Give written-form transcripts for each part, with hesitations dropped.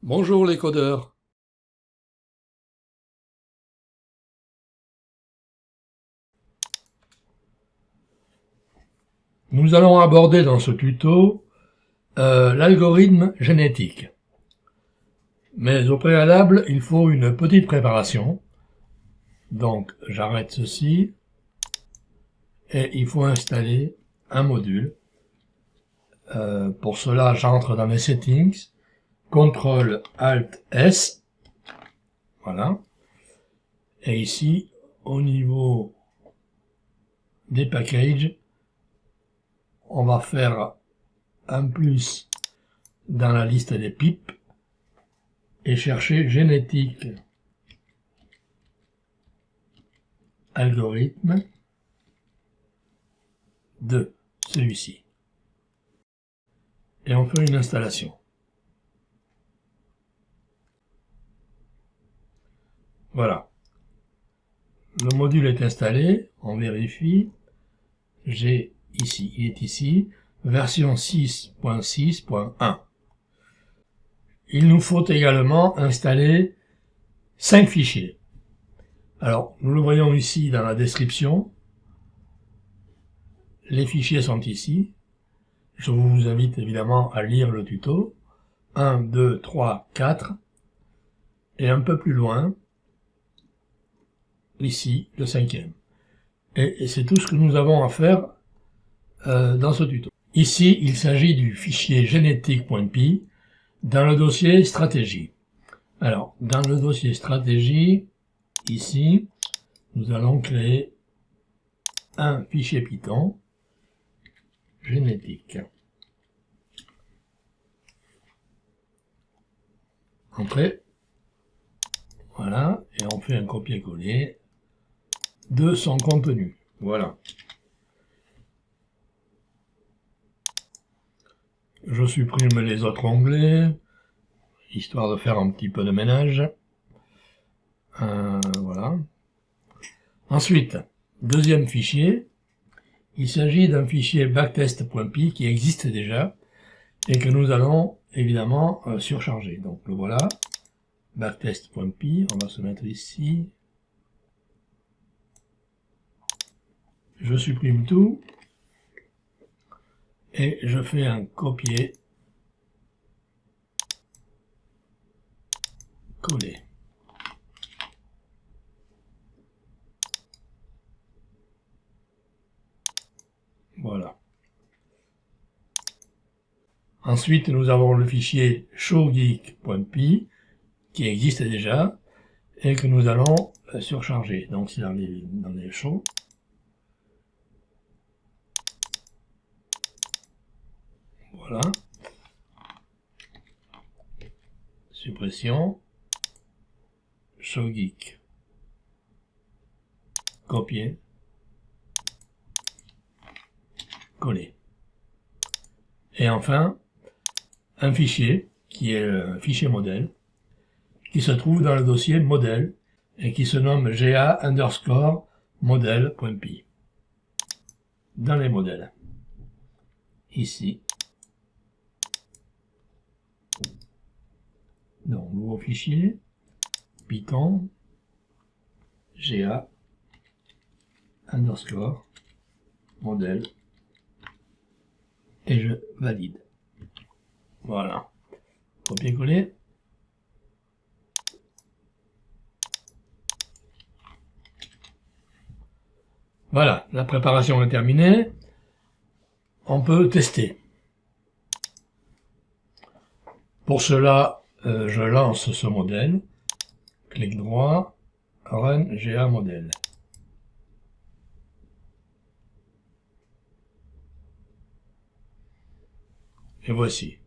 Bonjour les codeurs. Nous allons aborder dans ce tuto l'algorithme génétique. Mais au préalable, il faut une petite préparation. Donc j'arrête ceci et il faut installer un module. Pour cela, j'entre dans mes settings, CTRL ALT S, voilà. Et ici, au niveau des packages, on va faire un plus dans la liste des pipes et chercher génétique algorithme de celui-ci. Et on fait une installation. Voilà. Le module est installé, on vérifie. J'ai ici, il est ici, version 6.6.1. Il nous faut également installer 5 fichiers. Alors, nous le voyons ici dans la description. Les fichiers sont ici. Je vous invite évidemment à lire le tuto. 1, 2, 3, 4. Et un peu plus loin, ici, le 5e. Et c'est tout ce que nous avons à faire dans ce tuto. Ici, il s'agit du fichier génétique.py dans le dossier stratégie. Alors, dans le dossier stratégie, ici, nous allons créer un fichier Python génétique. Entrée. Voilà, et on fait un copier-coller de son contenu. Voilà. Je supprime les autres onglets, histoire de faire un petit peu de ménage. Voilà. Ensuite, deuxième fichier, il s'agit d'un fichier backtest.py qui existe déjà et que nous allons évidemment surcharger. Donc le voilà, backtest.py, on va se mettre ici. Je supprime tout et je fais un copier-coller. Voilà. Ensuite, nous avons le fichier showgeek.py qui existe déjà et que nous allons surcharger. Donc c'est dans les shows. Voilà. Suppression. Showgeek. Copier. Coller. Et enfin, un fichier qui est un fichier modèle qui se trouve dans le dossier modèle et qui se nomme ga_modèle.py. Dans les modèles. Ici. Donc, nouveau fichier, Python, ga_modèle, et je valide. Voilà. Copier-coller. Voilà, la préparation est terminée. On peut tester. Pour cela, je lance ce modèle. Clic droit, Run ga_modèle. Et voici.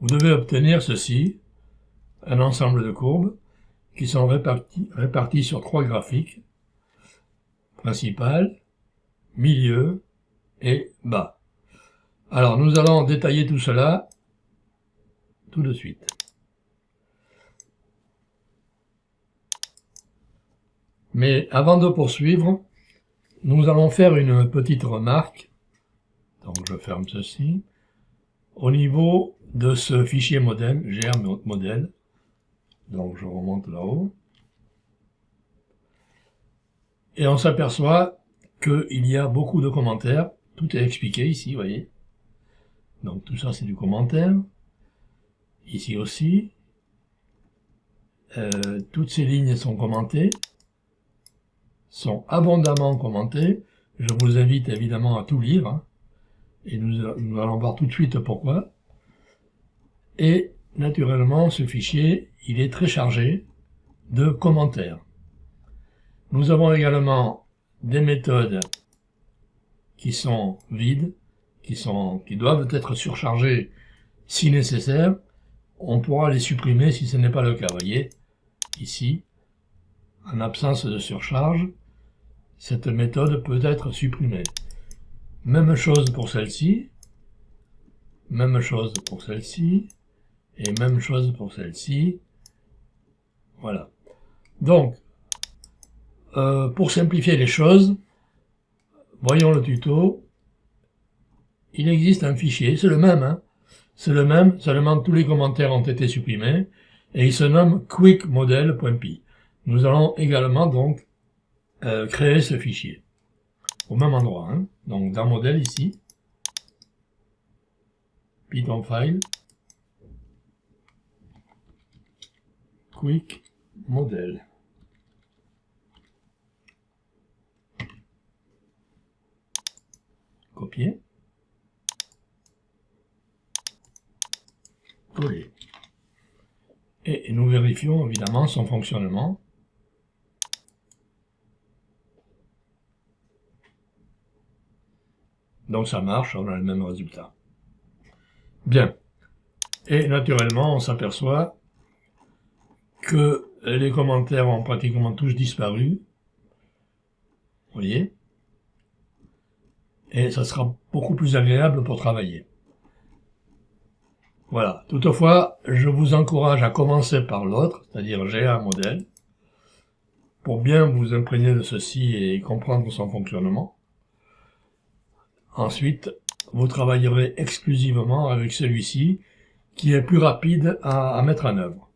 Vous devez obtenir ceci, un ensemble de courbes qui sont réparties sur 3 graphiques, principal, milieu et bas. Alors nous allons détailler tout cela tout de suite. Mais avant de poursuivre, nous allons faire une petite remarque. Donc je ferme ceci. Au niveau de ce fichier modèle, ga_modèle, Donc je remonte là-haut. Et on s'aperçoit qu'il y a beaucoup de commentaires. Tout est expliqué ici, vous voyez. Donc tout ça c'est du commentaire. Ici aussi. Toutes ces lignes sont commentées. Sont abondamment commentées. Je vous invite évidemment à tout lire. Hein. Et nous allons voir tout de suite pourquoi. Et naturellement, ce fichier, il est très chargé de commentaires. Nous avons également des méthodes qui sont vides, qui doivent être surchargées si nécessaire. On pourra les supprimer si ce n'est pas le cas. Vous voyez, ici, en absence de surcharge, cette méthode peut être supprimée. Même chose pour celle-ci, même chose pour celle-ci, et même chose pour celle-ci. Voilà. Donc, pour simplifier les choses, voyons le tuto. Il existe un fichier, c'est le même, hein. C'est le même, seulement tous les commentaires ont été supprimés, et il se nomme quickmodel.py. Nous allons également donc créer ce fichier, au même endroit, hein. Donc dans modèle ici, Python file, quickmodel. Copier. Coller. Et nous vérifions évidemment son fonctionnement. Donc ça marche, on a le même résultat. Bien. Et naturellement, on s'aperçoit que les commentaires ont pratiquement tous disparu. Vous voyez? Et ça sera beaucoup plus agréable pour travailler. Voilà. Toutefois, je vous encourage à commencer par l'autre, c'est-à-dire GA modèle, pour bien vous imprégner de ceci et comprendre son fonctionnement. Ensuite, vous travaillerez exclusivement avec celui-ci, qui est plus rapide à mettre en œuvre.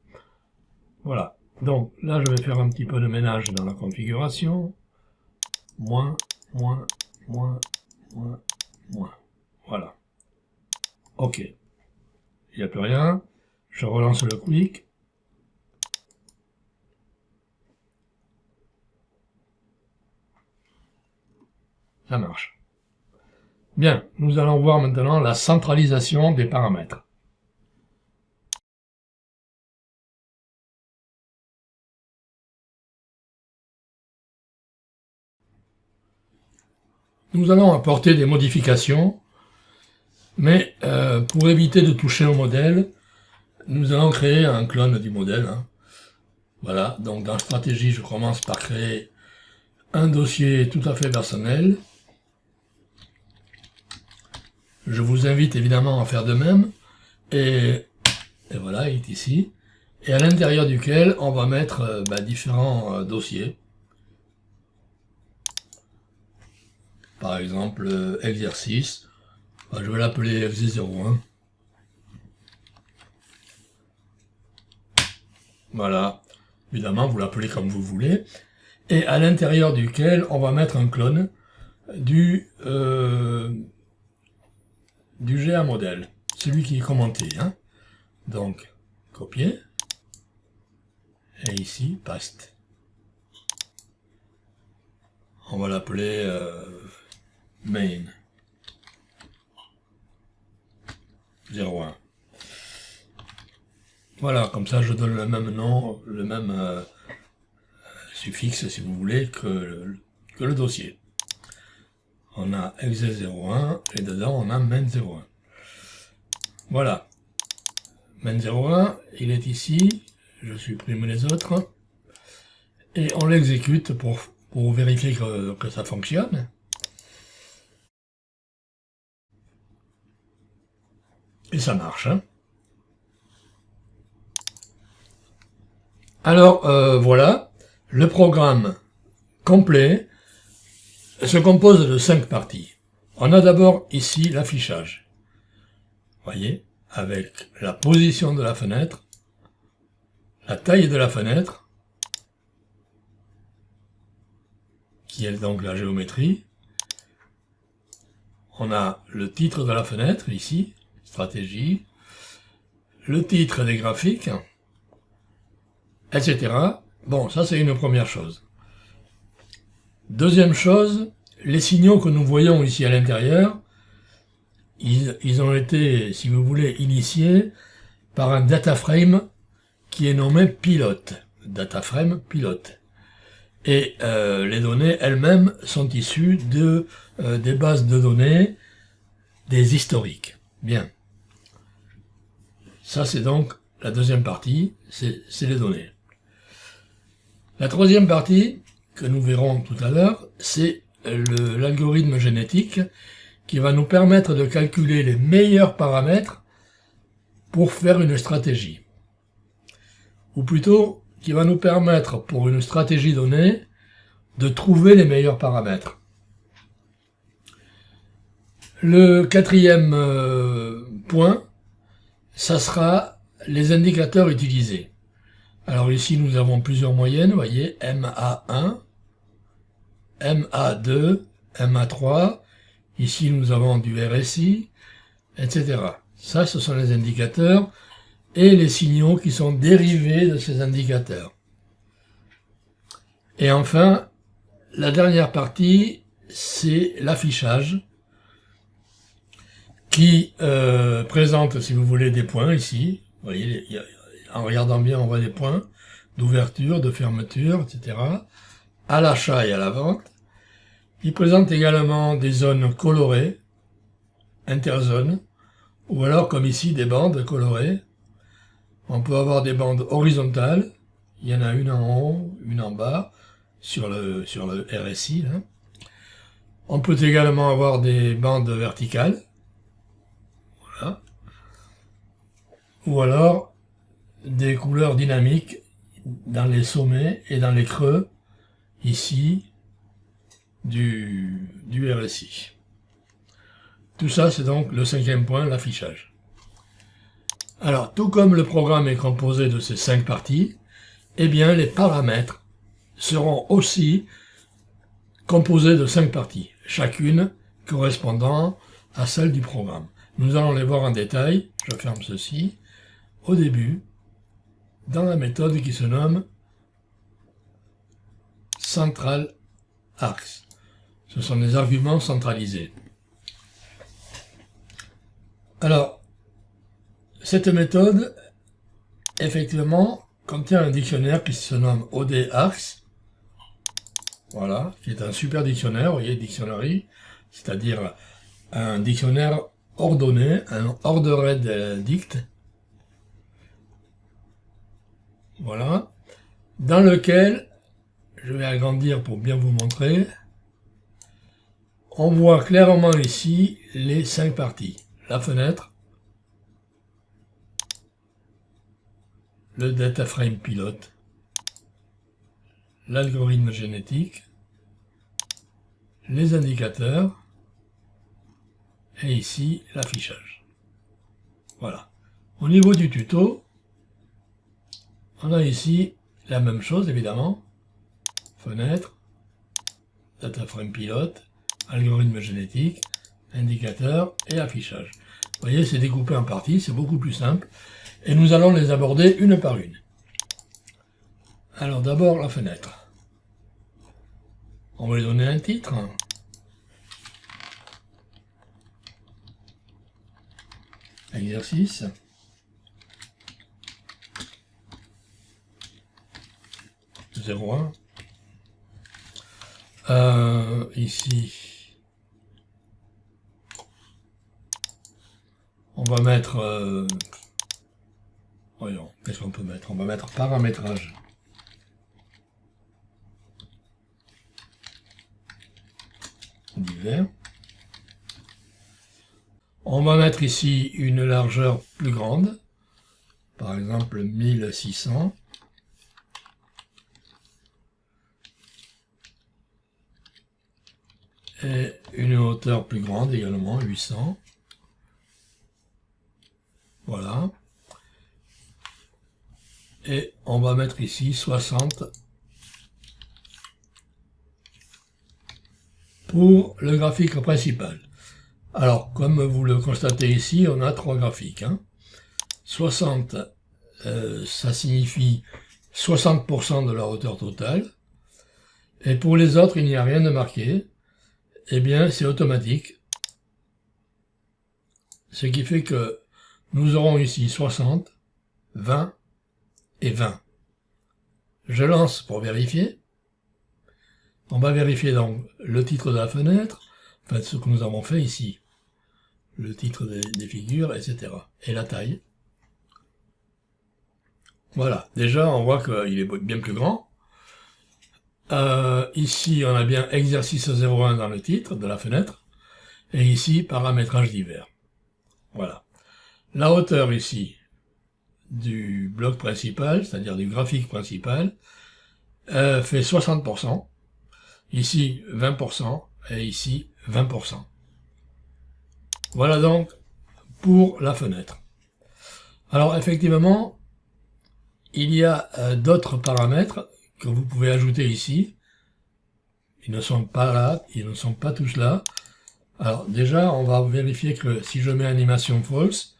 Voilà. Donc, là, je vais faire un petit peu de ménage dans la configuration. Moins. Voilà. OK. Il n'y a plus rien. Je relance le quick. Ça marche. Bien, nous allons voir maintenant la centralisation des paramètres. Nous allons apporter des modifications, mais pour éviter de toucher au modèle, nous allons créer un clone du modèle. Hein. Voilà, donc dans stratégie, je commence par créer un dossier tout à fait personnel. Je vous invite évidemment à faire de même. Et voilà, il est ici. Et à l'intérieur duquel on va mettre différents dossiers. Par exemple, exercice. Je vais l'appeler FZ01. Voilà. Évidemment, vous l'appelez comme vous voulez. Et à l'intérieur duquel on va mettre un clone du GA modèle. Celui qui est commenté. Hein. Donc, copier. Et ici, paste. On va l'appeler main 01. Voilà, comme ça je donne le même nom, le même suffixe si vous voulez que le dossier. On a exe01 et dedans on a main01. Voilà. Main01, il est ici, je supprime les autres et on l'exécute pour vérifier que ça fonctionne. Et ça marche. Hein. Alors, voilà, le programme complet se compose de 5 parties. On a d'abord ici l'affichage. Voyez, avec la position de la fenêtre, la taille de la fenêtre, qui est donc la géométrie. On a le titre de la fenêtre, ici, stratégie, le titre des graphiques, etc. Bon, ça c'est une première chose. Deuxième chose, les signaux que nous voyons ici à l'intérieur, ils ont été, si vous voulez, initiés par un data frame qui est nommé pilote. Data frame pilote. Et les données elles-mêmes sont issues des bases de données, des historiques. Bien. Ça c'est donc la deuxième partie, c'est les données. La troisième partie, que nous verrons tout à l'heure, c'est l'algorithme génétique qui va nous permettre de calculer les meilleurs paramètres pour faire une stratégie. Ou plutôt, qui va nous permettre, pour une stratégie donnée, de trouver les meilleurs paramètres. Le quatrième point, ça sera les indicateurs utilisés. Alors ici, nous avons plusieurs moyennes, vous voyez, MA1, MA2, MA3, ici nous avons du RSI, etc. Ça, ce sont les indicateurs et les signaux qui sont dérivés de ces indicateurs. Et enfin, la dernière partie, c'est l'affichage qui présente, si vous voulez, des points ici. Vous voyez, en regardant bien, on voit des points d'ouverture, de fermeture, etc. à l'achat et à la vente. Il présente également des zones colorées, interzones, ou alors comme ici des bandes colorées. On peut avoir des bandes horizontales, il y en a une en haut, une en bas, sur le RSI. Là. On peut également avoir des bandes verticales, voilà. Ou alors des couleurs dynamiques dans les sommets et dans les creux, ici, du RSI. Tout ça, c'est donc le cinquième point, l'affichage. Alors, tout comme le programme est composé de ces 5 parties, eh bien, les paramètres seront aussi composés de 5 parties, chacune correspondant à celle du programme. Nous allons les voir en détail, je ferme ceci, au début, dans la méthode qui se nomme Central Arcs. Ce sont des arguments centralisés. Alors, cette méthode, effectivement, contient un dictionnaire qui se nomme OD-Arcs, voilà, qui est un super dictionnaire, vous voyez, dictionary, c'est-à-dire un dictionnaire ordonné, un ordered dict, voilà, dans lequel, je vais agrandir pour bien vous montrer, on voit clairement ici les 5 parties. La fenêtre, le data frame pilote, l'algorithme génétique, les indicateurs, et ici l'affichage. Voilà. Au niveau du tuto, on a ici la même chose évidemment. Fenêtre, data frame pilote, algorithme génétique, indicateur et affichage. Vous voyez, c'est découpé en parties, c'est beaucoup plus simple. Et nous allons les aborder une par une. Alors d'abord la fenêtre. On va lui donner un titre. Exercice. (0,1). Ici, on va mettre... voyons, qu'est-ce qu'on peut mettre? On va mettre paramétrage. Divers. On va mettre ici une largeur plus grande, par exemple 1600. Et une hauteur plus grande également, 800. Voilà. et on va mettre ici 60 pour le graphique principal. Alors, comme vous le constatez ici, on a 3 graphiques. 60, ça signifie 60% de la hauteur totale. Et pour les autres, il n'y a rien de marqué. Eh bien, c'est automatique. Ce qui fait que nous aurons ici 60, 20 et 20. Je lance pour vérifier. On va vérifier donc le titre de la fenêtre, enfin ce que nous avons fait ici, le titre des figures, etc. Et la taille. Voilà, déjà on voit qu'il est bien plus grand. Ici on a bien exercice 01 dans le titre de la fenêtre, et ici paramétrage divers. Voilà. La hauteur ici du bloc principal, c'est-à-dire du graphique principal, fait 60%. Ici 20% et ici 20%. Voilà donc pour la fenêtre. Alors effectivement, il y a d'autres paramètres que vous pouvez ajouter ici. Ils ne sont pas là, ils ne sont pas tous là. Alors déjà, on va vérifier que si je mets animation false,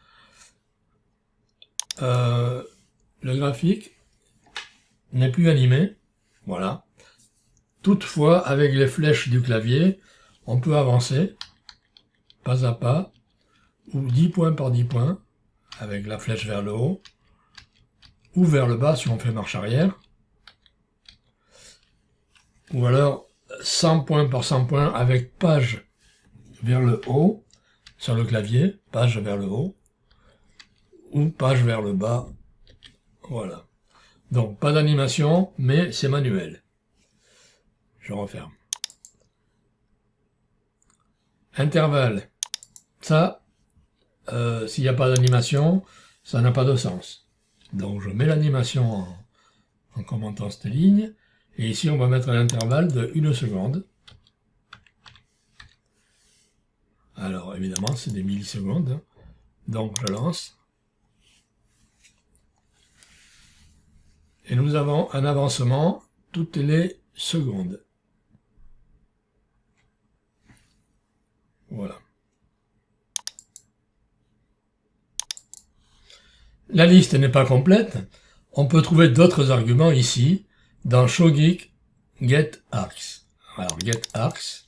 le graphique n'est plus animé. Voilà. Toutefois, avec les flèches du clavier, on peut avancer, pas à pas, ou 10 points par 10 points, avec la flèche vers le haut, ou vers le bas si on fait marche arrière, ou alors 100 points par 100 points avec page vers le haut, sur le clavier, page vers le haut, ou page vers le bas, voilà. Donc, pas d'animation, mais c'est manuel. Je referme. Intervalle. Ça, s'il n'y a pas d'animation, ça n'a pas de sens. Donc je mets l'animation en commentant cette ligne. Et ici, on va mettre un intervalle de 1 seconde. Alors évidemment, c'est des millisecondes. Donc je lance. Et nous avons un avancement toutes les secondes. Voilà. La liste n'est pas complète. On peut trouver d'autres arguments ici, dans ShowGeek, GetArcs. Alors, GetArcs,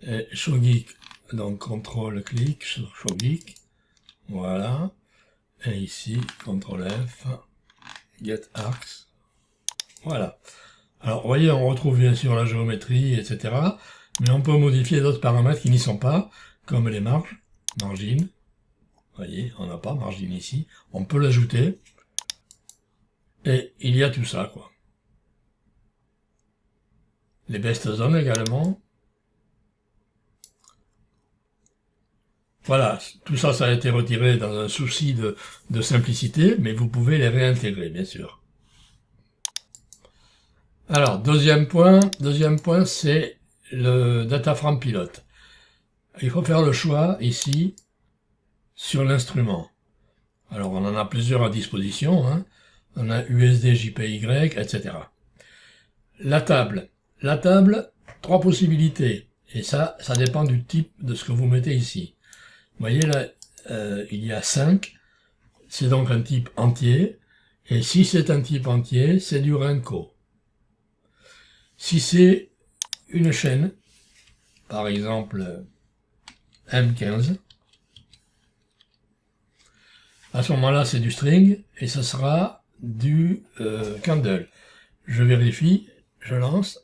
et ShowGeek, donc CTRL-clic sur ShowGeek, voilà, et ici, CTRL-F, GetArcs, voilà. Alors, vous voyez, on retrouve bien sûr la géométrie, etc., mais on peut modifier d'autres paramètres qui n'y sont pas, comme les marges, margines. Vous voyez, on n'a pas margine ici. On peut l'ajouter. Et il y a tout ça, quoi. Les best zones également. Voilà, tout ça, ça a été retiré dans un souci de simplicité, mais vous pouvez les réintégrer, bien sûr. Alors, deuxième point, c'est le dataframe pilote. Il faut faire le choix, ici, sur l'instrument. Alors, on en a plusieurs à disposition, On a USD, JPY, etc. La table, 3 possibilités. Et ça dépend du type de ce que vous mettez ici. Vous voyez là, il y a 5. C'est donc un type entier. Et si c'est un type entier, c'est du Renko. Si c'est une chaîne, par exemple M15, à ce moment-là, c'est du string, et ce sera du candle. Je vérifie, je lance.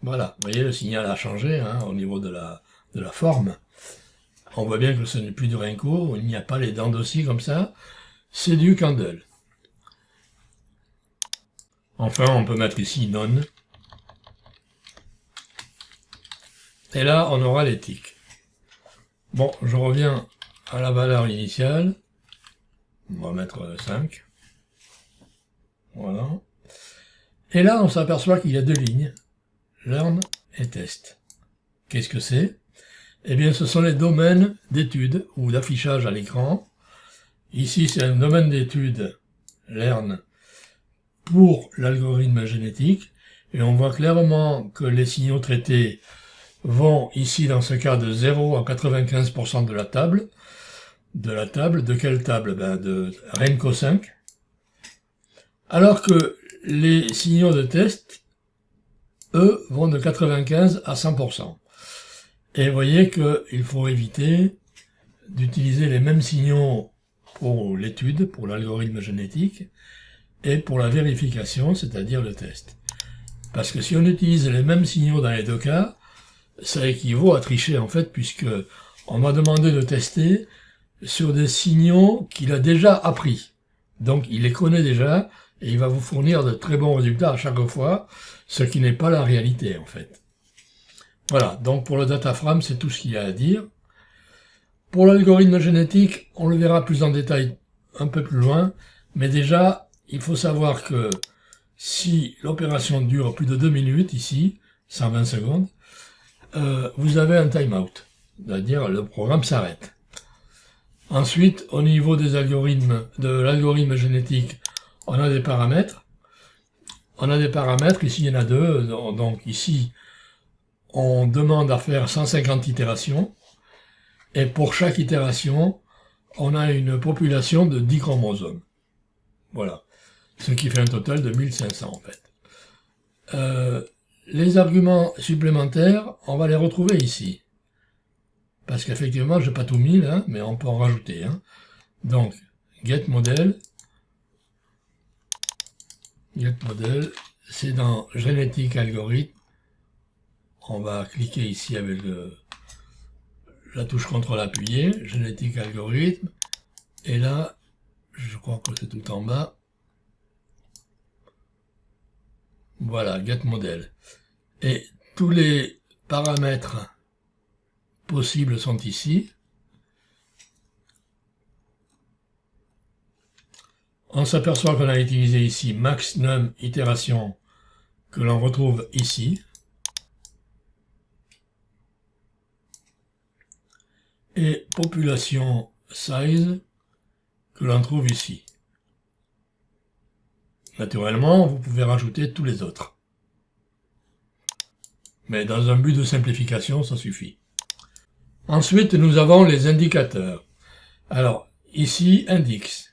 Voilà, vous voyez, le signal a changé au niveau de la forme. On voit bien que ce n'est plus du Renko, il n'y a pas les dents d'aussi comme ça, c'est du candle. Enfin, on peut mettre ici none. Et là, on aura les tics. Bon, je reviens à la valeur initiale. On va mettre 5. Voilà. Et là, on s'aperçoit qu'il y a 2 lignes. Learn et test. Qu'est-ce que c'est? Eh bien, ce sont les domaines d'études ou d'affichage à l'écran. Ici, c'est un domaine d'études Learn pour l'algorithme génétique. Et on voit clairement que les signaux traités vont ici, dans ce cas, de 0 à 95% de la table. De quelle table? De Renko 5. Alors que les signaux de test, eux, vont de 95 à 100%. Et vous voyez qu'il faut éviter d'utiliser les mêmes signaux pour l'étude, pour l'algorithme génétique, et pour la vérification, c'est-à-dire le test. Parce que si on utilise les mêmes signaux dans les deux cas, ça équivaut à tricher en fait, puisque on m'a demandé de tester sur des signaux qu'il a déjà appris. Donc il les connaît déjà, et il va vous fournir de très bons résultats à chaque fois, ce qui n'est pas la réalité en fait. Voilà, donc pour le dataframe, c'est tout ce qu'il y a à dire. Pour l'algorithme génétique, on le verra plus en détail un peu plus loin, mais déjà, il faut savoir que si l'opération dure plus de 2 minutes, ici, 120 secondes, vous avez un timeout, c'est-à-dire le programme s'arrête. Ensuite, au niveau des algorithmes, de l'algorithme génétique, on a des paramètres. Ici il y en a deux, donc ici, on demande à faire 150 itérations, et pour chaque itération, on a une population de 10 chromosomes. Voilà. Ce qui fait un total de 1500 en fait. Les arguments supplémentaires, on va les retrouver ici. Parce qu'effectivement, je n'ai pas tout mis là, mais on peut en rajouter. Hein. Donc, getModel, c'est dans génétique algorithme. On va cliquer ici avec la touche contrôle appuyée, génétique algorithme, et là, je crois que c'est tout en bas. Voilà, getModel. Et tous les paramètres possibles sont ici. On s'aperçoit qu'on a utilisé ici maxNum itération que l'on retrouve ici. Et population size que l'on trouve ici. Naturellement, vous pouvez rajouter tous les autres. Mais dans un but de simplification, ça suffit. Ensuite, nous avons les indicateurs. Alors, ici, index.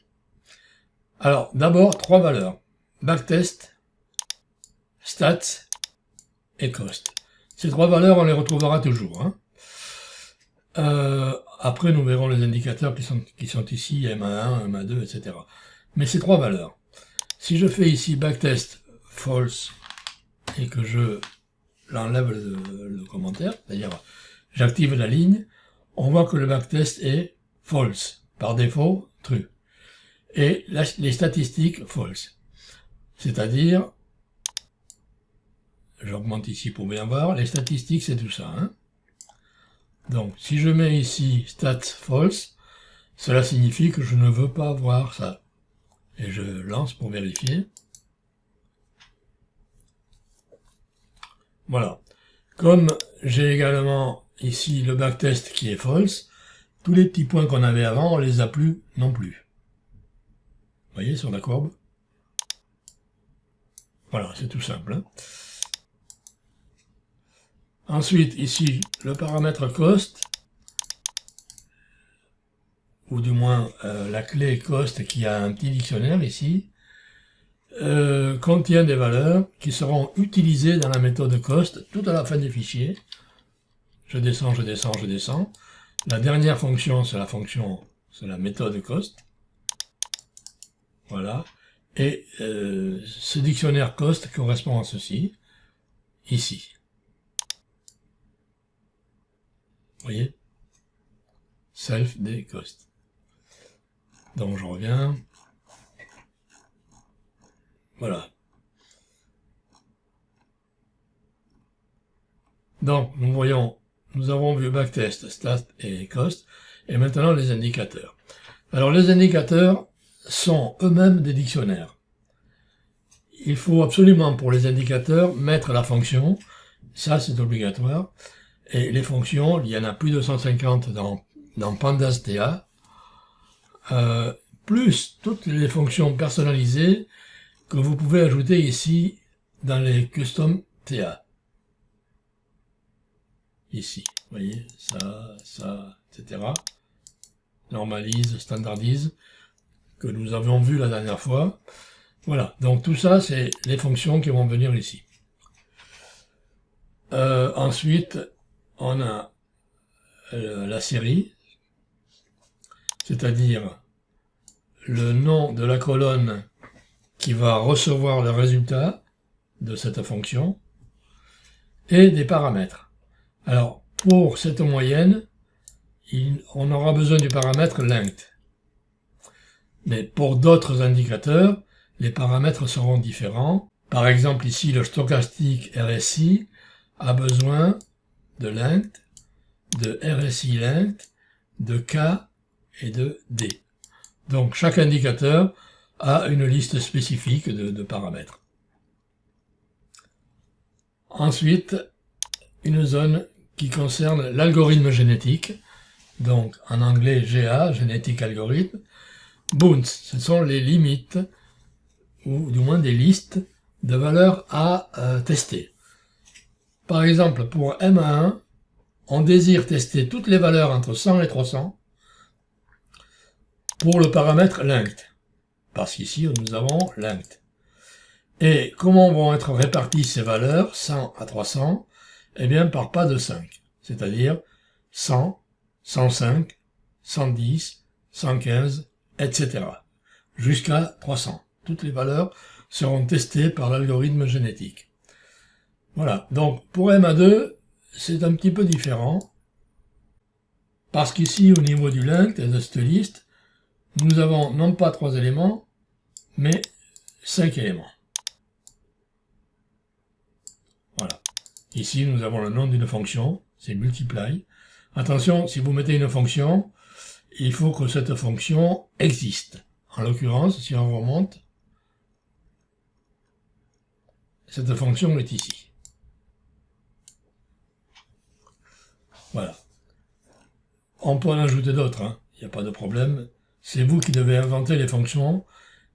Alors, d'abord, 3 valeurs. Backtest, stats et cost. Ces 3 valeurs, on les retrouvera toujours. Hein. Après, nous verrons les indicateurs qui sont ici, MA1, MA2, etc. Mais ces 3 valeurs. Si je fais ici backtest false et que je l'enlève le commentaire, c'est-à-dire j'active la ligne, on voit que le backtest est false, par défaut true. Et les statistiques false. C'est-à-dire, j'augmente ici pour bien voir, les statistiques c'est tout ça. Hein. Donc si je mets ici stats false, cela signifie que je ne veux pas voir ça. Et je lance pour vérifier. Voilà. Comme j'ai également ici le backtest qui est false, tous les petits points qu'on avait avant, on les a plus non plus. Vous voyez sur la courbe? Voilà, c'est tout simple. Hein. Ensuite, ici, le paramètre cost, ou du moins la clé cost qui a un petit dictionnaire ici, contient des valeurs qui seront utilisées dans la méthode cost tout à la fin du fichier. Je descends, je descends, je descends. La dernière fonction, c'est la méthode cost. Voilà. Et ce dictionnaire cost correspond à ceci, ici. Vous voyez? Self des cost. Donc je reviens. Voilà. Donc nous voyons, nous avons vu backtest, stat et cost, et maintenant les indicateurs. Alors les indicateurs sont eux-mêmes des dictionnaires. Il faut absolument pour les indicateurs mettre la fonction, ça c'est obligatoire, Et les fonctions, il y en a plus de 150 dans Pandas TA, plus toutes les fonctions personnalisées que vous pouvez ajouter ici dans les custom TA. Ici, vous voyez, ça, etc. Normalise, standardise, que nous avions vu la dernière fois. Voilà, donc tout ça, c'est les fonctions qui vont venir ici. Ensuite, on a la série, c'est-à-dire le nom de la colonne qui va recevoir le résultat de cette fonction, et des paramètres. Alors, pour cette moyenne, on aura besoin du paramètre length. Mais pour d'autres indicateurs, les paramètres seront différents. Par exemple, ici, le stochastique RSI a besoin de length, de RSI length, de K et de D. Donc, chaque indicateur a une liste spécifique de paramètres. Ensuite, une zone qui concerne l'algorithme génétique, donc en anglais GA, Genetic Algorithm. Bounds, ce sont les limites, ou du moins des listes de valeurs à tester. Par exemple, pour MA1, on désire tester toutes les valeurs entre 100 et 300 pour le paramètre length, parce qu'ici nous avons length. Et comment vont être réparties ces valeurs, 100 à 300? Eh bien, par pas de 5, c'est-à-dire 100, 105, 110, 115, etc. jusqu'à 300. Toutes les valeurs seront testées par l'algorithme génétique. Voilà, donc pour MA2, c'est un petit peu différent, parce qu'ici, au niveau du length et de cette liste, nous avons non pas 3 éléments, mais 5 éléments. Voilà. Ici, nous avons le nom d'une fonction, c'est multiply. Attention, si vous mettez une fonction, il faut que cette fonction existe. En l'occurrence, si on remonte, cette fonction est ici. Voilà. On peut en ajouter d'autres, hein. Il n'y a pas de problème. C'est vous qui devez inventer les fonctions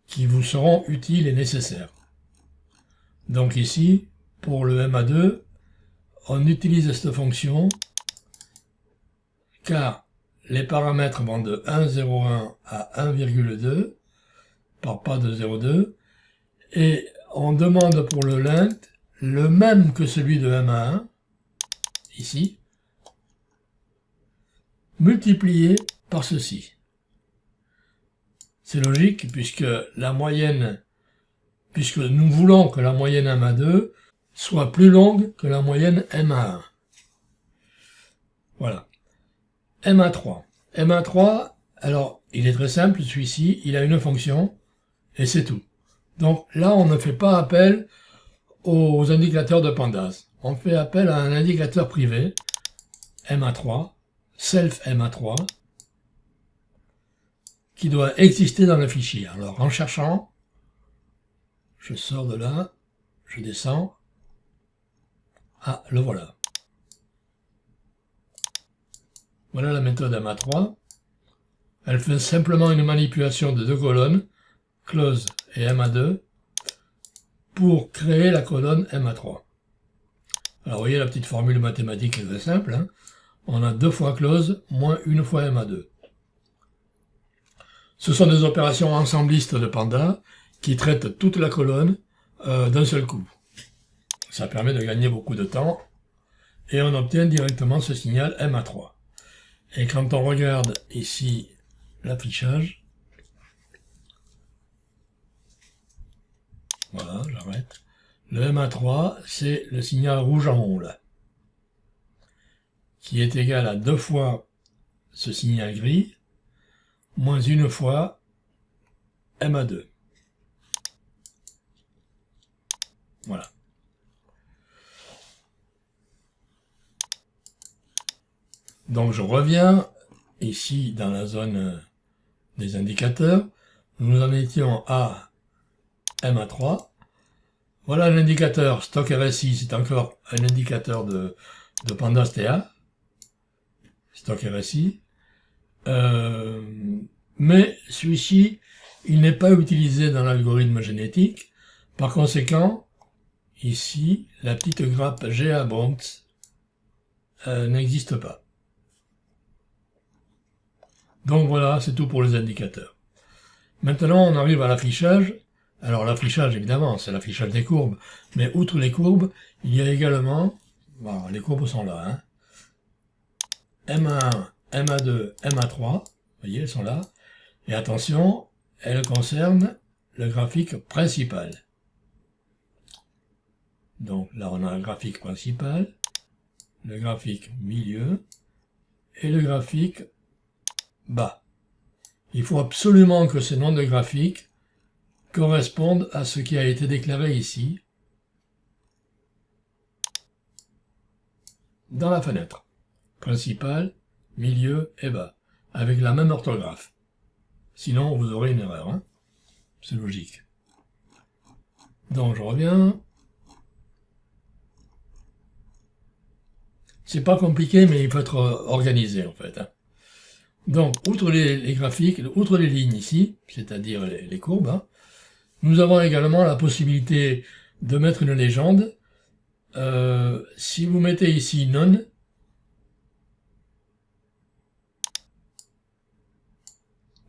qui vous seront utiles et nécessaires. Donc ici, pour le MA2, on utilise cette fonction car les paramètres vont de 1,01 à 1,2 par pas de 0,2 et on demande pour le length le même que celui de MA1, ici, multiplié par ceci. C'est logique puisque la moyenne, puisque nous voulons que la moyenne MA2 soit plus longue que la moyenne MA1. Voilà. MA3. MA3, alors, il est très simple, celui-ci, il a une fonction, et c'est tout. Donc là, on ne fait pas appel aux indicateurs de Pandas. On fait appel à un indicateur privé, MA3, self MA3, qui doit exister dans le fichier. Alors, en cherchant, je sors de là, je descends, ah, le voilà. Voilà la méthode MA3. Elle fait simplement une manipulation de deux colonnes, close et MA2, pour créer la colonne MA3. Alors, vous voyez, la petite formule mathématique est très simple, hein. On a 2 fois close moins 1 fois MA2. Ce sont des opérations ensemblistes de Panda qui traitent toute la colonne d'un seul coup. Ça permet de gagner beaucoup de temps et on obtient directement ce signal MA3. Et quand on regarde ici l'affichage, voilà, j'arrête. Le MA3, c'est le signal rouge en haut, là, qui est égal à 2 fois ce signal gris, moins 1 fois MA2. Voilà. Donc je reviens ici dans la zone des indicateurs. Nous en étions à MA3. Voilà l'indicateur stock RSI, c'est encore un indicateur de de Pandas TA, stock RSI, mais celui-ci, il n'est pas utilisé dans l'algorithme génétique. Par conséquent, ici, la petite grappe GA Bronx n'existe pas. Donc voilà, c'est tout pour les indicateurs. Maintenant, on arrive à l'affichage. Alors l'affichage, évidemment, c'est l'affichage des courbes. Mais outre les courbes, il y a également... Bon, les courbes sont là. Hein. MA1, MA2, MA3. Vous voyez, elles sont là. Et attention, elles concernent le graphique principal. Donc là, on a le graphique principal, le graphique milieu et le graphique bas. Il faut absolument que ces noms de graphiques correspondent à ce qui a été déclaré ici, dans la fenêtre. Principal, milieu et bas, avec la même orthographe. Sinon, vous aurez une erreur. Hein. C'est logique. Donc, je reviens. C'est pas compliqué, mais il faut être organisé, en fait. Hein. Donc, outre les graphiques, outre les lignes ici, c'est-à-dire les courbes, hein, nous avons également la possibilité de mettre une légende. Si vous mettez ici none,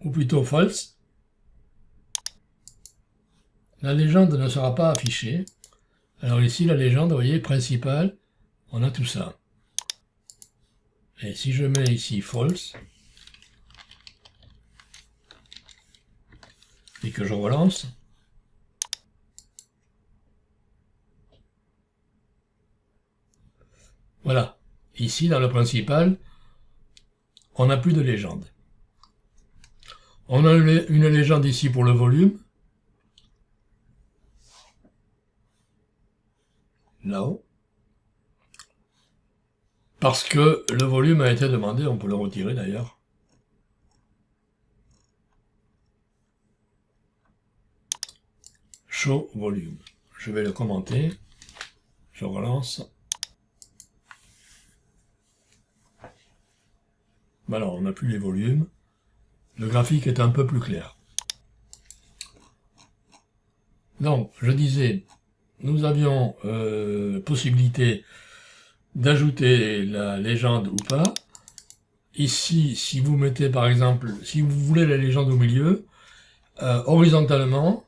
ou plutôt false, la légende ne sera pas affichée. Alors ici, la légende, vous voyez, principale, on a tout ça. Et si je mets ici false, et que je relance, voilà. Ici, dans le principal, on n'a plus de légende. On a une légende ici pour le volume. Là-haut. Parce que le volume a été demandé, on peut le retirer d'ailleurs. Show volume. Je vais le commenter. Je relance. Alors, on n'a plus les volumes. Le graphique est un peu plus clair. Donc, je disais, nous avions possibilité d'ajouter la légende ou pas. Ici, si vous mettez par exemple, si vous voulez la légende au milieu, horizontalement,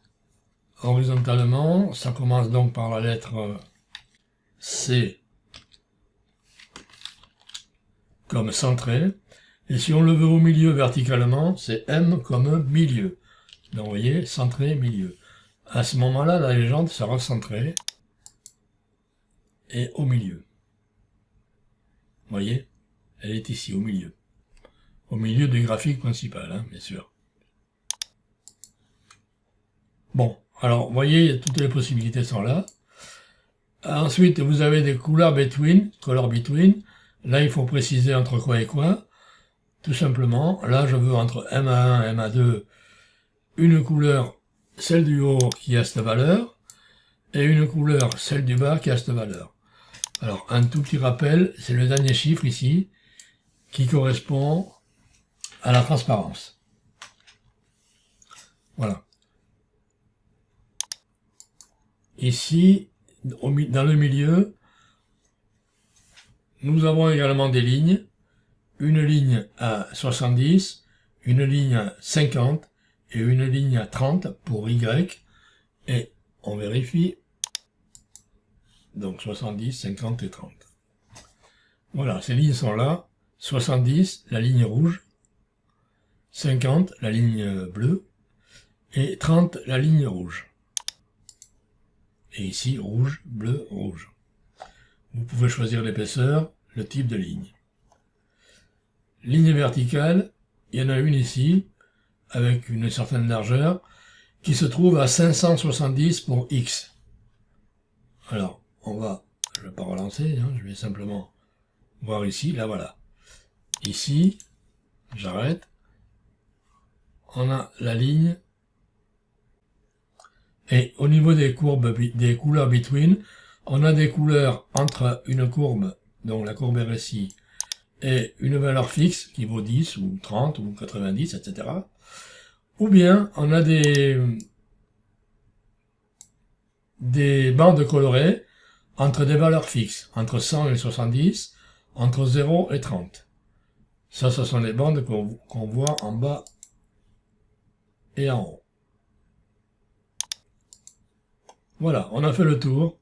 ça commence donc par la lettre C comme centré. Et si on le veut au milieu verticalement, c'est M comme milieu. Donc vous voyez, centré, milieu. À ce moment-là, la légende sera centrée et au milieu. Vous voyez, elle est ici, au milieu. Au milieu du graphique principal, hein, bien sûr. Bon, alors, vous voyez, toutes les possibilités sont là. Ensuite, vous avez des couleurs between, color between. Là, il faut préciser entre quoi et quoi. Tout simplement, là, je veux entre MA1 et MA2 une couleur, celle du haut, qui a cette valeur, et une couleur, celle du bas, qui a cette valeur. Alors, un tout petit rappel, c'est le dernier chiffre ici, qui correspond à la transparence. Voilà. Ici, dans le milieu, nous avons également des lignes. Une ligne à 70, une ligne à 50 et une ligne à 30 pour Y. Et on vérifie. Donc 70, 50 et 30. Voilà, ces lignes sont là. 70, la ligne rouge. 50, la ligne bleue. Et 30, la ligne rouge. Et ici, rouge, bleu, rouge. Vous pouvez choisir l'épaisseur, le type de ligne. Ligne verticale, il y en a une ici, avec une certaine largeur, qui se trouve à 570 pour X. Alors, je ne vais pas relancer, hein, je vais simplement voir ici, là voilà. Ici, j'arrête, on a la ligne, et au niveau des courbes, des couleurs between, on a des couleurs entre une courbe donc la courbe RSI, est une valeur fixe qui vaut 10 ou 30 ou 90, etc. Ou bien on a des bandes colorées entre des valeurs fixes, entre 100 et 70, entre 0 et 30. Ça, ce sont les bandes qu'on voit en bas et en haut. Voilà, on a fait le tour.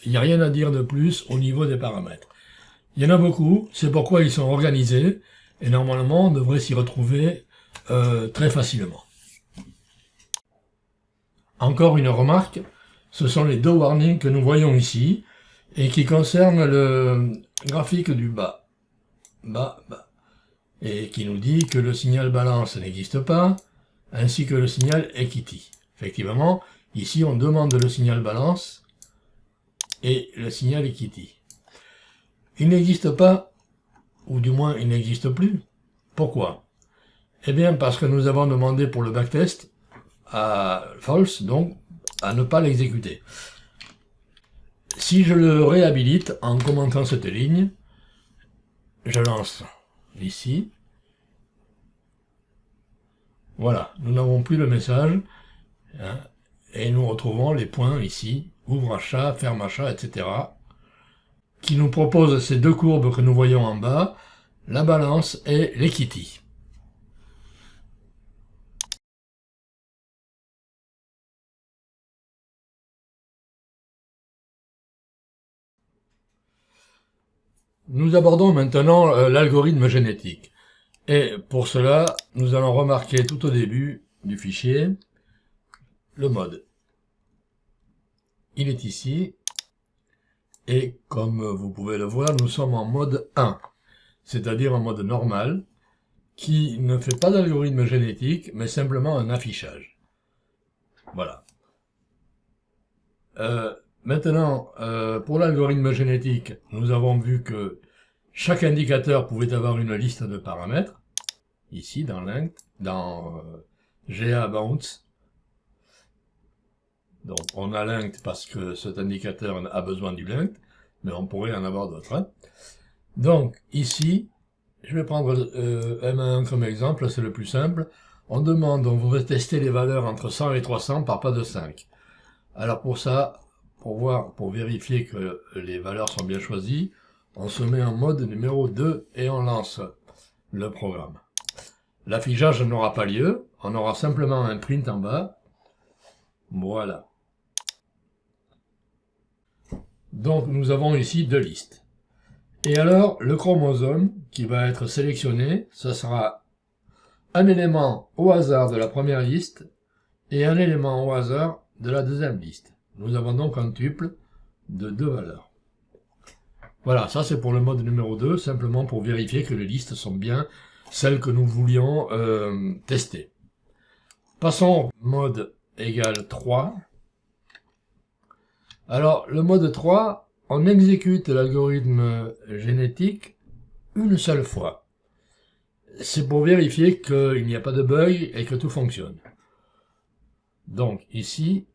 Il n'y a rien à dire de plus au niveau des paramètres. Il y en a beaucoup, c'est pourquoi ils sont organisés, et normalement on devrait s'y retrouver très facilement. Encore une remarque, ce sont les deux warnings que nous voyons ici, et qui concernent le graphique du bas, et qui nous dit que le signal balance n'existe pas, ainsi que le signal equity. Effectivement, ici on demande le signal balance et le signal equity. Il n'existe pas, ou du moins il n'existe plus. Pourquoi? Eh bien parce que nous avons demandé pour le backtest à false, donc à ne pas l'exécuter. Si je le réhabilite en commentant cette ligne, je lance ici. Voilà, nous n'avons plus le message, hein, et nous retrouvons les points ici, ouvre achat, ferme achat, etc., qui nous propose ces deux courbes que nous voyons en bas, la balance et l'equity. Nous abordons maintenant l'algorithme génétique. Et pour cela, nous allons remarquer tout au début du fichier le mode. Il est ici. Et comme vous pouvez le voir, nous sommes en mode 1, c'est-à-dire en mode normal, qui ne fait pas d'algorithme génétique, mais simplement un affichage. Voilà. Maintenant, pour l'algorithme génétique, nous avons vu que chaque indicateur pouvait avoir une liste de paramètres, ici dans GA Bounce. Donc on a length parce que cet indicateur a besoin du length, mais on pourrait en avoir d'autres. Hein. Donc ici, je vais prendre M1 comme exemple, c'est le plus simple. On demande, on voudrait tester les valeurs entre 100 et 300 par pas de 5. Alors pour ça, pour vérifier que les valeurs sont bien choisies, on se met en mode numéro 2 et on lance le programme. L'affichage n'aura pas lieu, on aura simplement un print en bas. Voilà. Donc nous avons ici deux listes. Et alors, le chromosome qui va être sélectionné, ce sera un élément au hasard de la première liste et un élément au hasard de la deuxième liste. Nous avons donc un tuple de deux valeurs. Voilà, ça c'est pour le mode numéro 2, simplement pour vérifier que les listes sont bien celles que nous voulions tester. Passons au mode égale 3. Alors, le mode 3, on exécute l'algorithme génétique une seule fois. C'est pour vérifier qu'il n'y a pas de bug et que tout fonctionne. Donc, ici,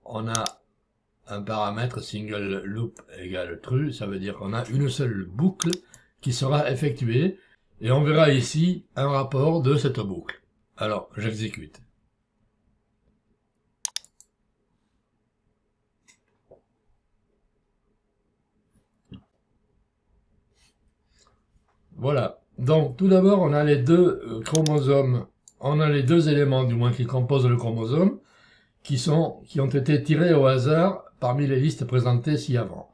on a un paramètre single loop égale true, ça veut dire qu'on a une seule boucle qui sera effectuée, et on verra ici un rapport de cette boucle. Alors, j'exécute. Voilà. Donc, tout d'abord, on a les deux chromosomes, on a les deux éléments, du moins, qui composent le chromosome, qui ont été tirés au hasard parmi les listes présentées ci-avant.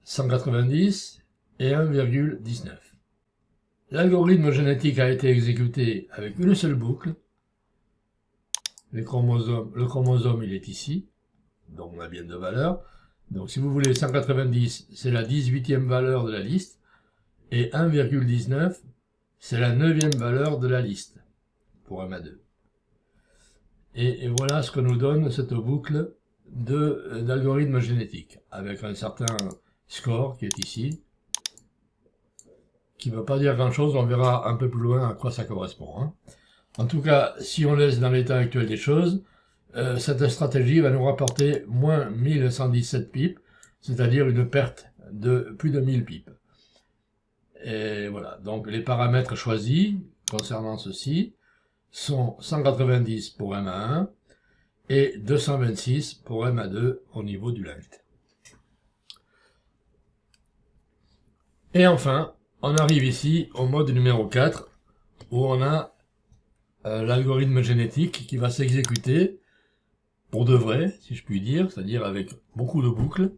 190 et 1,19. L'algorithme génétique a été exécuté avec une seule boucle. Le chromosome, il est ici. Donc, on a bien deux valeurs. Donc, si vous voulez, 190, c'est la 18e valeur de la liste. Et 1,19, c'est la 9e valeur de la liste, pour MA2. Et voilà ce que nous donne cette boucle d'algorithme génétique, avec un certain score qui est ici, qui ne veut pas dire grand-chose, on verra un peu plus loin à quoi ça correspond. Hein. En tout cas, si on laisse dans l'état actuel des choses, cette stratégie va nous rapporter moins 1117 pips, c'est-à-dire une perte de plus de 1000 pipes. Et voilà, donc les paramètres choisis concernant ceci sont 190 pour MA1 et 226 pour MA2 au niveau du length. Et enfin, on arrive ici au mode numéro 4 où on a l'algorithme génétique qui va s'exécuter pour de vrai, si je puis dire, c'est-à-dire avec beaucoup de boucles.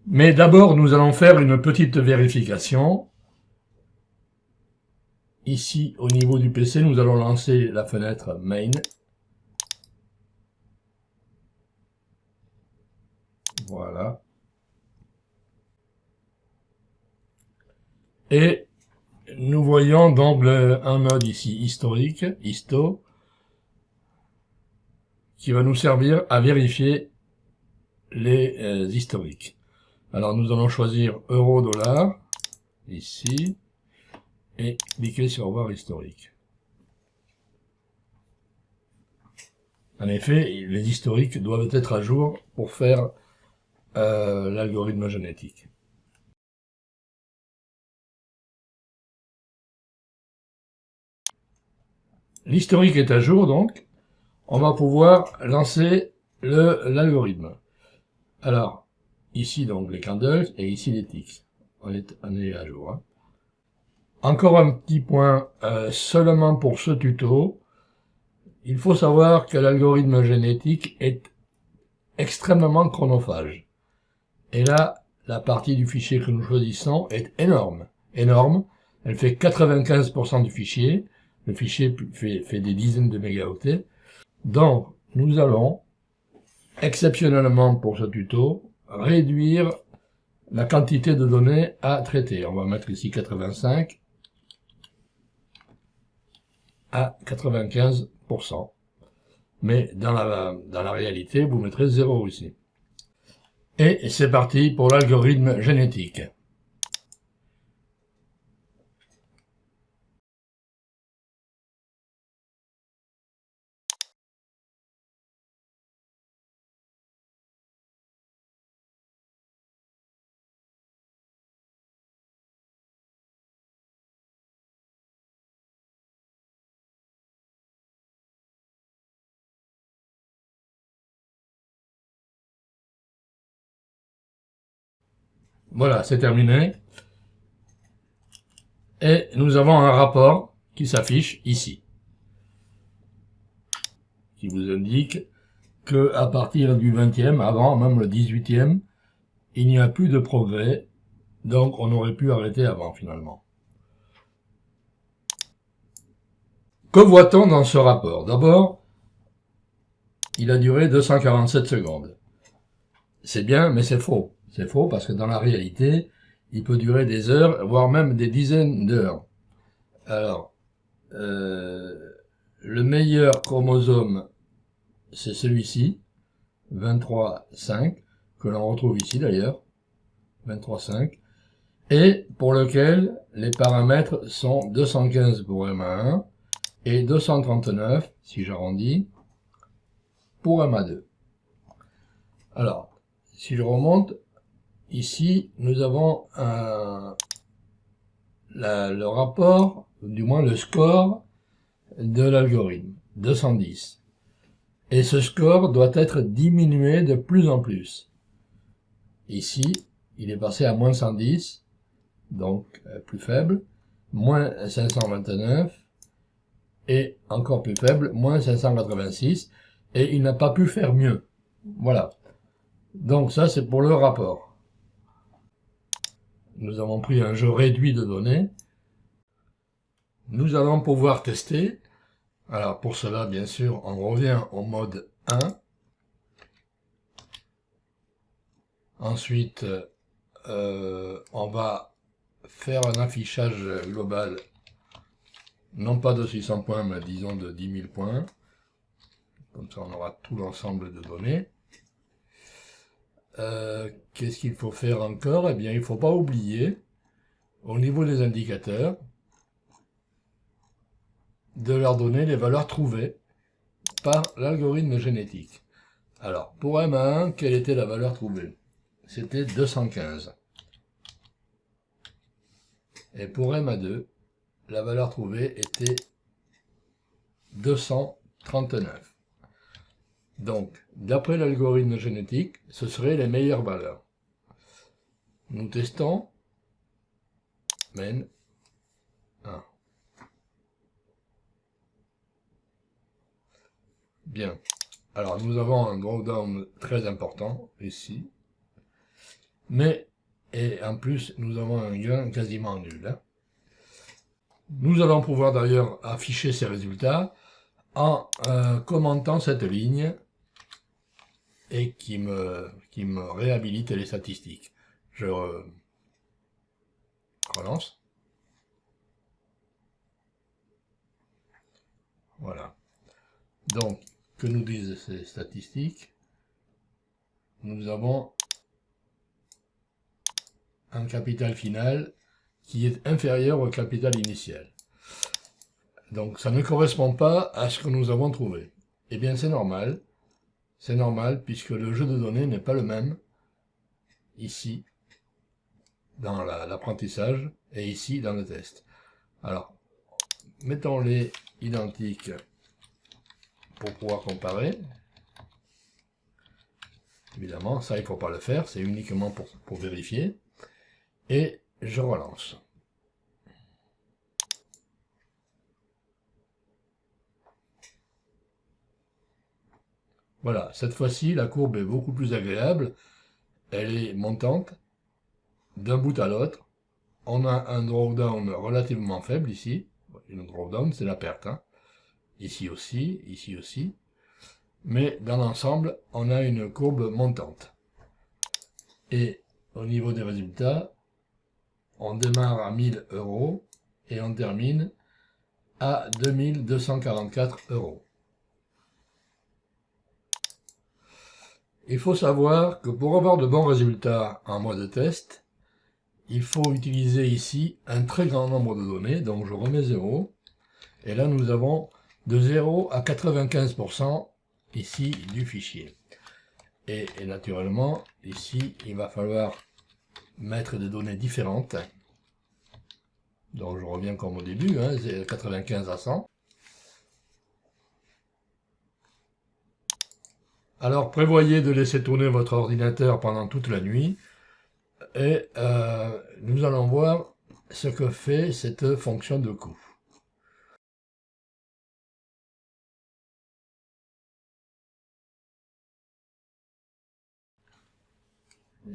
Mais d'abord, nous allons faire une petite vérification. Ici, au niveau du PC, nous allons lancer la fenêtre Main. Voilà. Et nous voyons donc un node ici historique, histo, qui va nous servir à vérifier les historiques. Alors nous allons choisir euro-dollar, ici, et cliquer sur voir historique. En effet, les historiques doivent être à jour pour faire l'algorithme génétique. L'historique est à jour, donc on va pouvoir lancer l'algorithme. Alors, ici donc les candles et ici les ticks. On est à jour. Hein. Encore un petit point seulement pour ce tuto. Il faut savoir que l'algorithme génétique est extrêmement chronophage. Et là, la partie du fichier que nous choisissons est énorme. Énorme. Elle fait 95% du fichier. Le fichier fait des dizaines de mégaoctets. Donc, nous allons, exceptionnellement pour ce tuto, réduire la quantité de données à traiter. On va mettre ici 85 à 95%. Mais dans la réalité, vous mettrez 0 ici. Et c'est parti pour l'algorithme génétique. Voilà, c'est terminé. Et nous avons un rapport qui s'affiche ici, qui vous indique que à partir du 20e, avant même le 18e, il n'y a plus de progrès, donc on aurait pu arrêter avant finalement. Que voit-on dans ce rapport? D'abord, il a duré 247 secondes. C'est bien, mais c'est faux. C'est faux parce que dans la réalité, il peut durer des heures, voire même des dizaines d'heures. Alors, le meilleur chromosome, c'est celui-ci, 23,5, que l'on retrouve ici d'ailleurs, 23,5, et pour lequel les paramètres sont 215 pour MA1 et 239, si j'arrondis, pour MA2. Alors, si je remonte, ici, nous avons le rapport, du moins le score de l'algorithme, 210. Et ce score doit être diminué de plus en plus. Ici, il est passé à moins 110, donc plus faible, moins 529, et encore plus faible, moins 586, et il n'a pas pu faire mieux. Voilà. Donc ça, c'est pour le rapport. Nous avons pris un jeu réduit de données. Nous allons pouvoir tester. Alors pour cela, bien sûr, on revient au mode 1. Ensuite, on va faire un affichage global, non pas de 600 points, mais disons de 10 000 points. Comme ça, on aura tout l'ensemble de données. Qu'est-ce qu'il faut faire encore? Eh bien, il ne faut pas oublier, au niveau des indicateurs, de leur donner les valeurs trouvées par l'algorithme génétique. Alors, pour MA1, quelle était la valeur trouvée? c'était 215. Et pour MA2, la valeur trouvée était 239. Donc, d'après l'algorithme génétique, ce seraient les meilleures valeurs. Nous testons. Men 1. Bien. Alors, nous avons un drawdown très important ici. Mais, et en plus, nous avons un gain quasiment nul. Hein. Nous allons pouvoir d'ailleurs afficher ces résultats en commentant cette ligne et qui me réhabilite les statistiques. Je relance. Voilà. Donc, que nous disent ces statistiques? Nous avons un capital final qui est inférieur au capital initial. Donc, ça ne correspond pas à ce que nous avons trouvé. Eh bien, c'est normal. C'est normal puisque le jeu de données n'est pas le même ici dans l'apprentissage et ici dans le test. Alors, mettons-les identiques pour pouvoir comparer. Évidemment, ça il ne faut pas le faire, c'est uniquement pour vérifier. Et je relance. Voilà, cette fois-ci, la courbe est beaucoup plus agréable. Elle est montante, d'un bout à l'autre. On a un drawdown relativement faible ici. Une drawdown, c'est la perte. Hein. Ici aussi. Mais dans l'ensemble, on a une courbe montante. Et au niveau des résultats, on démarre à 1000 € et on termine à 2244 €. Il faut savoir que pour avoir de bons résultats en mode test, il faut utiliser ici un très grand nombre de données, donc je remets 0, et là nous avons de 0 à 95% ici du fichier. Et naturellement, ici, il va falloir mettre des données différentes. Donc je reviens comme au début, hein, 95 à 100. Alors prévoyez de laisser tourner votre ordinateur pendant toute la nuit et nous allons voir ce que fait cette fonction de coût.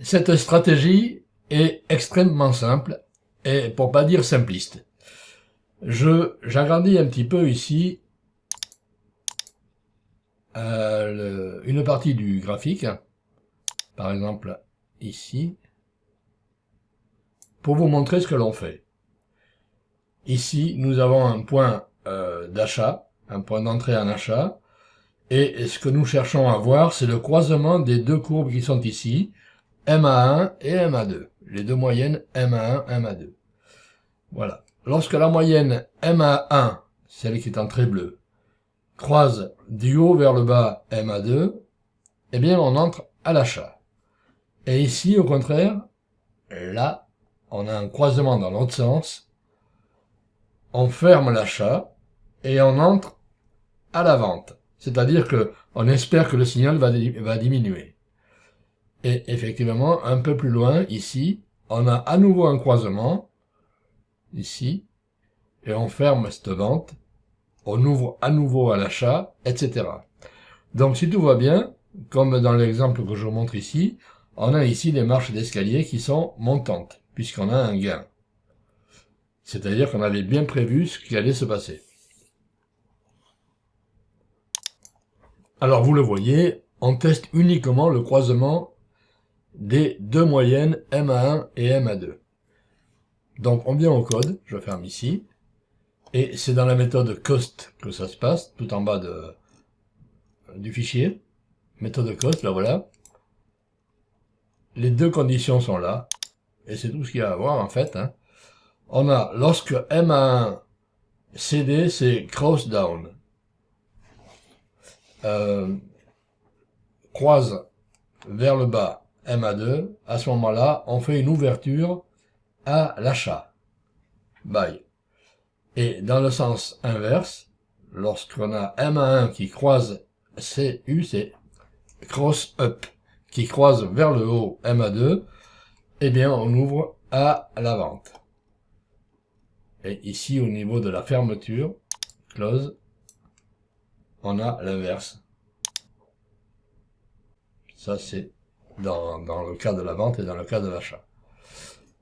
Cette stratégie est extrêmement simple et pour pas dire simpliste. J'agrandis un petit peu ici une partie du graphique, par exemple ici, pour vous montrer ce que l'on fait. Ici, nous avons un point d'achat, un point d'entrée en achat, et ce que nous cherchons à voir, c'est le croisement des deux courbes qui sont ici, MA1 et MA2, les deux moyennes MA1, MA2. Voilà. Lorsque la moyenne MA1, celle qui est en trait bleu, croise du haut vers le bas MA2, eh bien on entre à l'achat. Et ici, au contraire, là, on a un croisement dans l'autre sens, on ferme l'achat et on entre à la vente. C'est-à-dire que on espère que le signal va diminuer. Et effectivement, un peu plus loin, ici, on a à nouveau un croisement, ici, et on ferme cette vente, on ouvre à nouveau à l'achat, etc. Donc si tout va bien, comme dans l'exemple que je vous montre ici, on a ici des marches d'escalier qui sont montantes, puisqu'on a un gain. C'est-à-dire qu'on avait bien prévu ce qui allait se passer. Alors vous le voyez, on teste uniquement le croisement des deux moyennes MA1 et MA2. Donc on vient au code, je ferme ici, et c'est dans la méthode cost que ça se passe, tout en bas du fichier. Méthode cost, là voilà. Les deux conditions sont là, et c'est tout ce qu'il y a à voir en fait. Hein. On a, lorsque MA1 CD, c'est cross down. Croise vers le bas MA2, à ce moment-là, on fait une ouverture à l'achat, buy. Et dans le sens inverse, lorsqu'on a MA1 qui croise CU, c'est cross up, qui croise vers le haut MA2, eh bien on ouvre à la vente. Et ici, au niveau de la fermeture, close, on a l'inverse. Ça, c'est dans le cas de la vente et dans le cas de l'achat.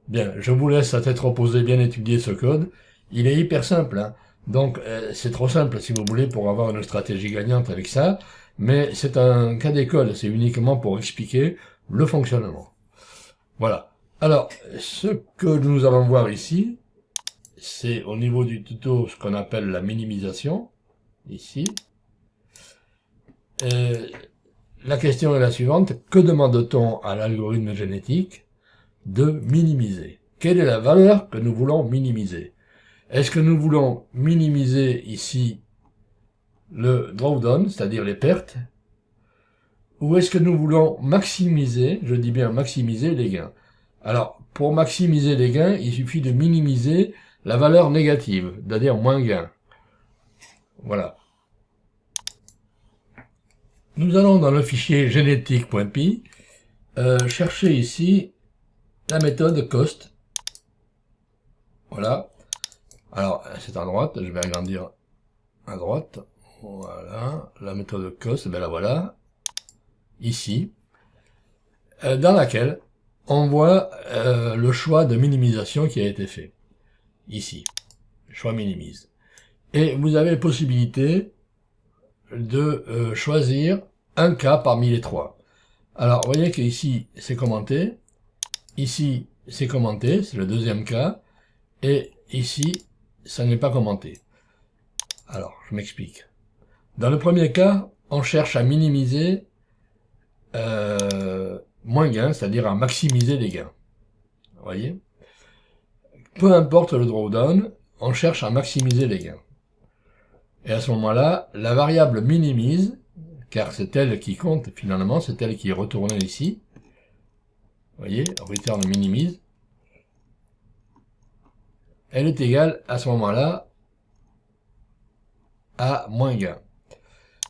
Bien, je vous laisse à tête reposée bien étudier ce code. Il est hyper simple, hein. Donc c'est trop simple si vous voulez pour avoir une stratégie gagnante avec ça, mais c'est un cas d'école, c'est uniquement pour expliquer le fonctionnement. Voilà. Alors, ce que nous allons voir ici, c'est au niveau du tuto ce qu'on appelle la minimisation, ici. La question est la suivante, que demande-t-on à l'algorithme génétique de minimiser? Quelle est la valeur que nous voulons minimiser? Est-ce que nous voulons minimiser ici le drawdown, c'est-à-dire les pertes, ou est-ce que nous voulons maximiser, je dis bien maximiser les gains? Alors, pour maximiser les gains, il suffit de minimiser la valeur négative, c'est-à-dire moins gain. Voilà. Nous allons dans le fichier génétique.py chercher ici la méthode cost. Voilà. Alors, c'est à droite, je vais agrandir à droite. Voilà, la méthode cost, ben la voilà, ici, dans laquelle on voit le choix de minimisation qui a été fait. Ici, choix minimise. Et vous avez possibilité de choisir un cas parmi les trois. Alors, vous voyez qu'ici, c'est commenté. Ici, c'est commenté, c'est le deuxième cas. Et ici, ça n'est pas commenté. Alors, je m'explique. Dans le premier cas, on cherche à minimiser moins gain, c'est-à-dire à maximiser les gains. Vous voyez? Peu importe le drawdown, on cherche à maximiser les gains. Et à ce moment-là, la variable minimise, car c'est elle qui compte finalement, c'est elle qui est retournée ici. Vous voyez, return minimise. Elle est égale à ce moment-là à moins gain.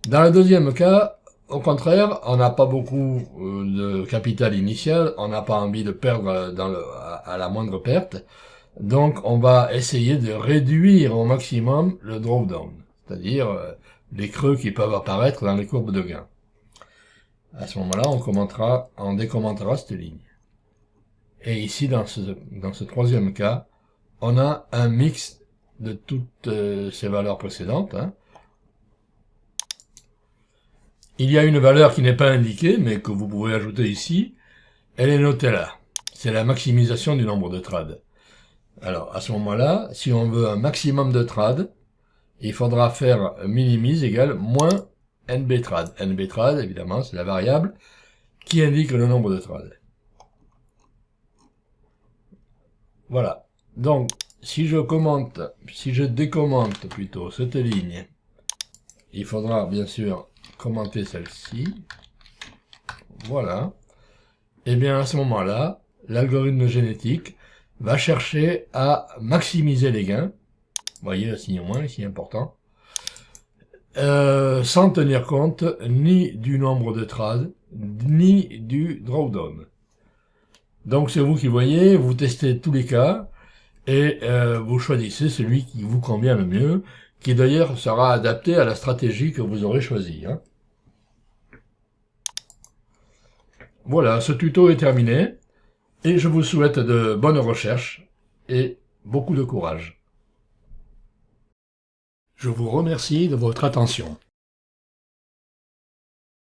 Dans le deuxième cas, au contraire, on n'a pas beaucoup de capital initial, on n'a pas envie de perdre à la moindre perte, donc on va essayer de réduire au maximum le drawdown, c'est-à-dire les creux qui peuvent apparaître dans les courbes de gain. À ce moment-là, on décommentera cette ligne. Et ici, dans ce troisième cas, on a un mix de toutes ces valeurs précédentes, hein. Il y a une valeur qui n'est pas indiquée, mais que vous pouvez ajouter ici. Elle est notée là. C'est la maximisation du nombre de trades. Alors, à ce moment-là, si on veut un maximum de trades, il faudra faire minimise égale moins nbtrad. Nbtrad, évidemment, c'est la variable qui indique le nombre de trades. Voilà. Donc, si je décommente plutôt cette ligne, il faudra bien sûr commenter celle-ci. Voilà. Et bien à ce moment-là, l'algorithme génétique va chercher à maximiser les gains. Vous voyez le signe moins ici important. Sans tenir compte ni du nombre de trades, ni du drawdown. Donc c'est vous qui voyez, vous testez tous les cas, et vous choisissez celui qui vous convient le mieux, qui d'ailleurs sera adapté à la stratégie que vous aurez choisie, hein. Voilà, ce tuto est terminé, et je vous souhaite de bonnes recherches, et beaucoup de courage. Je vous remercie de votre attention.